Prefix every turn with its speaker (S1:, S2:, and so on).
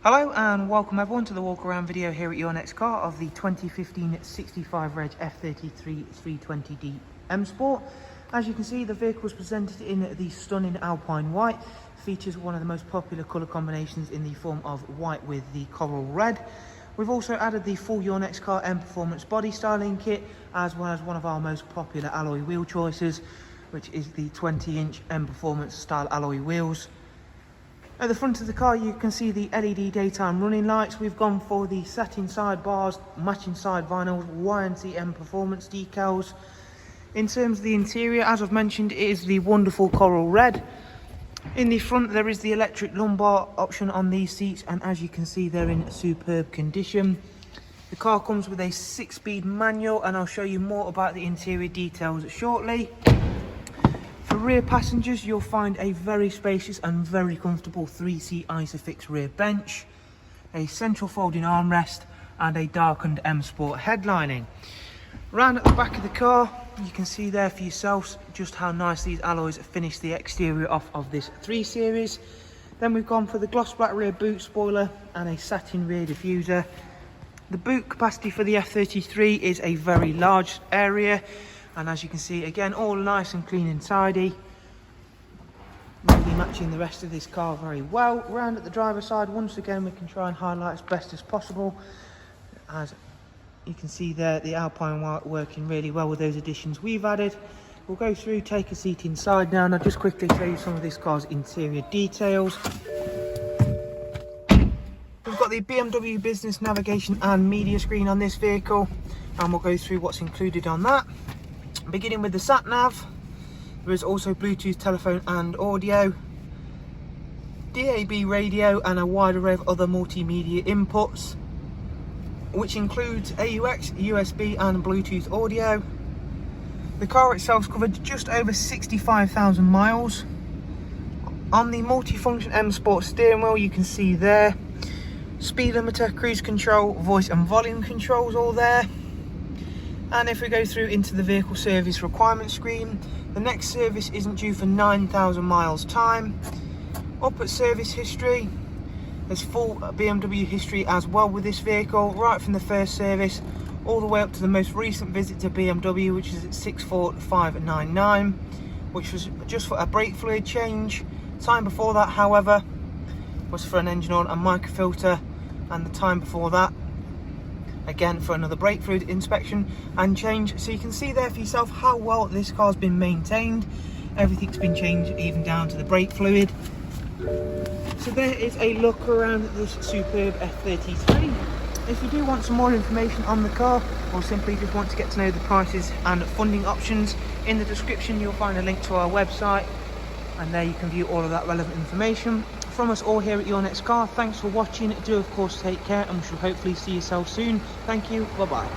S1: Hello and welcome everyone to the walk around video here at your next car of the 2015 65 Reg F33 320D M Sport. As you can see, the vehicle is presented in the stunning Alpine white. Features one of the most popular colour combinations in the form of white with the coral red. We've also added the full Your Next Car M Performance body styling kit, as well as one of our most popular alloy wheel choices, which is the 20-inch M Performance style alloy wheels. At the front of the car you can see the LED daytime running lights. We've gone for the satin side bars, matching side vinyls, YNC Mperformance decals. In terms of the interior, as I've mentioned, it is the wonderful coral red. In the front there is the electric lumbar option on these seats, and as you can see they're in superb condition. The car comes with a 6-speed manual, and I'll show you more about the interior details shortly. For rear passengers, you'll find a very spacious and very comfortable 3-seat Isofix rear bench, a central folding armrest and a darkened M Sport headlining. Round at the back of the car, you can see there for yourselves just how nice these alloys finish the exterior off of this 3 Series. Then we've gone for the gloss black rear boot spoiler and a satin rear diffuser. The boot capacity for the F33 is a very large area, and as you can see, again, all nice and clean and tidy, really matching the rest of this car very well. Round at the driver's side, once again we can try and highlight as best as possible. As you can see there, the Alpine white working really well with those additions we've added. We'll go through, take a seat inside now, and I'll just quickly show you some of this car's interior details. We've got the BMW business navigation and media screen on this vehicle, and we'll go through what's included on that. Beginning with the sat nav, there is also Bluetooth telephone and audio, DAB radio, and a wide array of other multimedia inputs, which includes AUX, USB and Bluetooth audio. The car itself is covered just over 65,000 miles. On the multifunction M Sport steering wheel, you can see there speed limiter, cruise control, voice and volume controls all there. And if we go through into the vehicle service requirement screen, the next service isn't due for 9,000 miles time. Up at service history, there's full BMW history as well with this vehicle, right from the first service all the way up to the most recent visit to BMW, which is at 64599, which was just for a brake fluid change. Time before that, however, was for an engine oil and microfilter, and the time before that again for another brake fluid inspection and change. So you can see there for yourself how well this car's been maintained. Everything's been changed, even down to the brake fluid. So there is a look around this superb F33. If you do want some more information on the car, or simply just want to get to know the prices and funding options, in the description you'll find a link to our website, and there you can view all of that relevant information. From us all here at Your Next Car, thanks for watching. Do of course take care, and we shall hopefully see yourself soon. Thank you, bye bye.